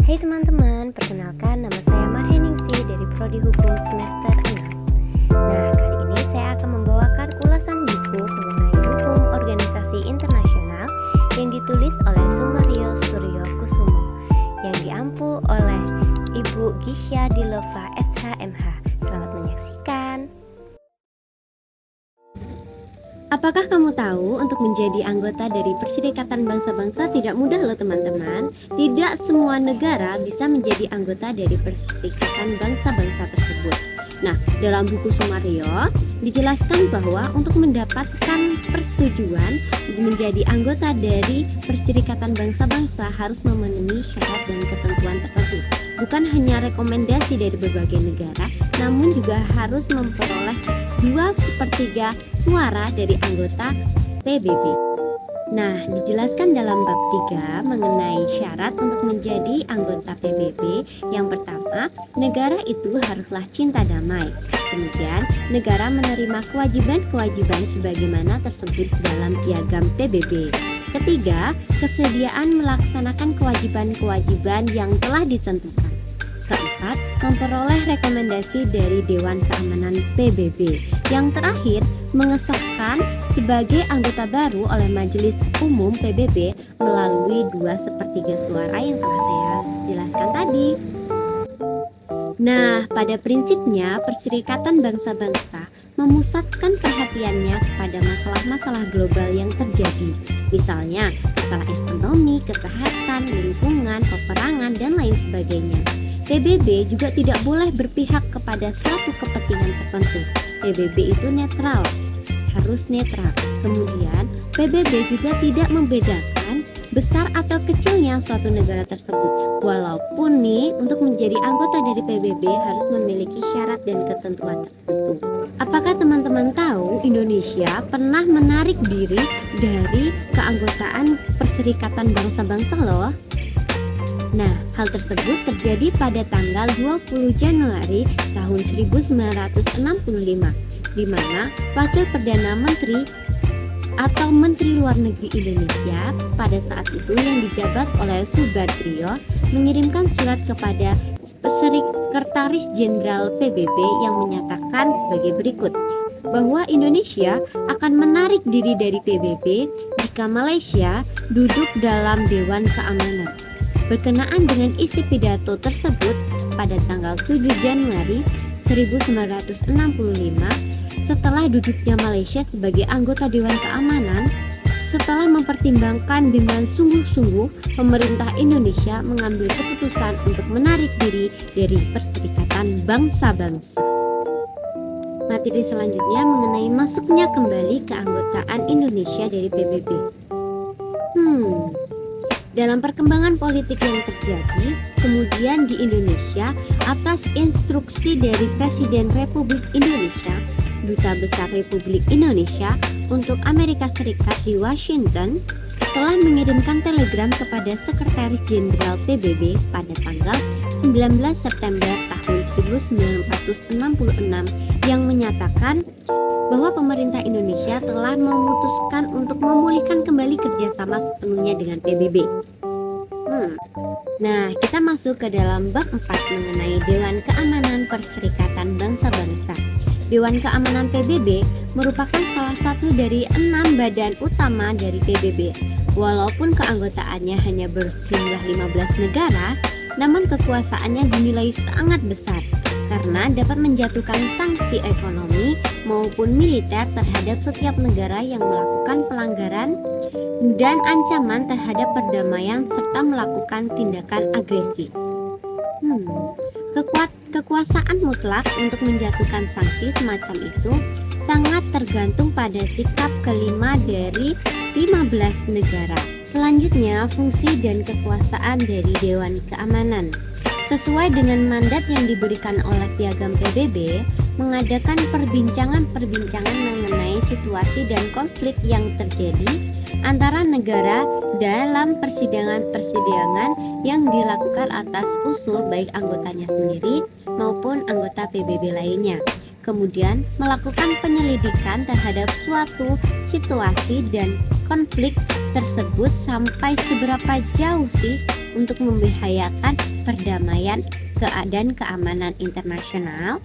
Hai teman-teman, perkenalkan nama saya Marheningsi dari Prodi Hukum semester 6. Nah, kali ini saya akan membawakan ulasan buku mengenai hukum organisasi internasional yang ditulis oleh Sumaryo Suryo Kusumo yang diampu oleh Ibu Gisya Dilova SHMH. Selamat menyaksikan. Apakah kamu tahu untuk menjadi anggota dari Perserikatan Bangsa-Bangsa tidak mudah loh teman-teman. Tidak semua negara bisa menjadi anggota dari Perserikatan Bangsa-Bangsa tersebut. Nah, dalam buku Sumaryo dijelaskan bahwa untuk mendapatkan persetujuan menjadi anggota dari Perserikatan Bangsa-Bangsa harus memenuhi syarat dan ketentuan tertentu. Bukan hanya rekomendasi dari berbagai negara, namun juga harus memperoleh 2/3 suara dari anggota PBB. Nah, dijelaskan dalam bab 3 mengenai syarat untuk menjadi anggota PBB. Yang pertama, negara itu haruslah cinta damai. Kemudian, negara menerima kewajiban-kewajiban sebagaimana tersebut dalam piagam PBB. Ketiga, kesediaan melaksanakan kewajiban-kewajiban yang telah ditentukan. Keempat, memperoleh rekomendasi dari Dewan Keamanan PBB. Yang terakhir, mengesahkan sebagai anggota baru oleh Majelis Umum PBB melalui 2/3 suara yang telah saya jelaskan tadi. Nah, pada prinsipnya Perserikatan Bangsa-Bangsa memusatkan perhatiannya kepada masalah-masalah global yang terjadi. Misalnya, masalah ekonomi, kesehatan, lingkungan, peperangan, dan lain sebagainya. PBB juga tidak boleh berpihak kepada suatu kepentingan tertentu. PBB itu netral, harus netral. Kemudian, PBB juga tidak membedakan besar atau kecilnya suatu negara tersebut. Walaupun nih, untuk menjadi anggota dari PBB harus memiliki syarat dan ketentuan tertentu. Apakah teman-teman tahu Indonesia pernah menarik diri dari keanggotaan Perserikatan Bangsa-Bangsa loh? Nah, hal tersebut terjadi pada tanggal 20 Januari tahun 1965, di mana Wakil Perdana Menteri atau Menteri Luar Negeri Indonesia pada saat itu yang dijabat oleh Subadrio mengirimkan surat kepada Sekretaris Jenderal PBB yang menyatakan sebagai berikut, bahwa Indonesia akan menarik diri dari PBB jika Malaysia duduk dalam Dewan Keamanan. Berkenaan dengan isi pidato tersebut pada tanggal 7 Januari 1965, setelah duduknya Malaysia sebagai anggota Dewan Keamanan, setelah mempertimbangkan dengan sungguh-sungguh, pemerintah Indonesia mengambil keputusan untuk menarik diri dari Perserikatan Bangsa-Bangsa. Materi selanjutnya mengenai masuknya kembali keanggotaan Indonesia dari PBB. Dalam perkembangan politik yang terjadi kemudian di Indonesia atas instruksi dari Presiden Republik Indonesia, Duta Besar Republik Indonesia untuk Amerika Serikat di Washington telah mengirimkan telegram kepada Sekretaris Jenderal PBB pada tanggal 19 September tahun 1966 yang menyatakan bahwa pemerintah Indonesia telah memutuskan untuk memulihkan kembali kerjasama sepenuhnya dengan PBB. Nah, kita masuk ke dalam bab 4 mengenai Dewan Keamanan Perserikatan Bangsa-Bangsa. Dewan Keamanan PBB merupakan salah satu dari 6 badan utama dari PBB. Walaupun keanggotaannya hanya berjumlah 15 negara, namun kekuasaannya dinilai sangat besar karena dapat menjatuhkan sanksi ekonomi maupun militer terhadap setiap negara yang melakukan pelanggaran dan ancaman terhadap perdamaian serta melakukan tindakan agresi. Kekuasaan mutlak untuk menjatuhkan sanksi semacam itu sangat tergantung pada sikap kelima dari 15 negara. Selanjutnya, fungsi dan kekuasaan dari Dewan Keamanan. Sesuai dengan mandat yang diberikan oleh Piagam PBB, mengadakan perbincangan-perbincangan mengenai situasi dan konflik yang terjadi antara negara dalam persidangan-persidangan yang dilakukan atas usul baik anggotanya sendiri maupun anggota PBB lainnya. Kemudian melakukan penyelidikan terhadap suatu situasi dan konflik tersebut sampai seberapa jauh sih untuk membahayakan perdamaian dan keamanan internasional,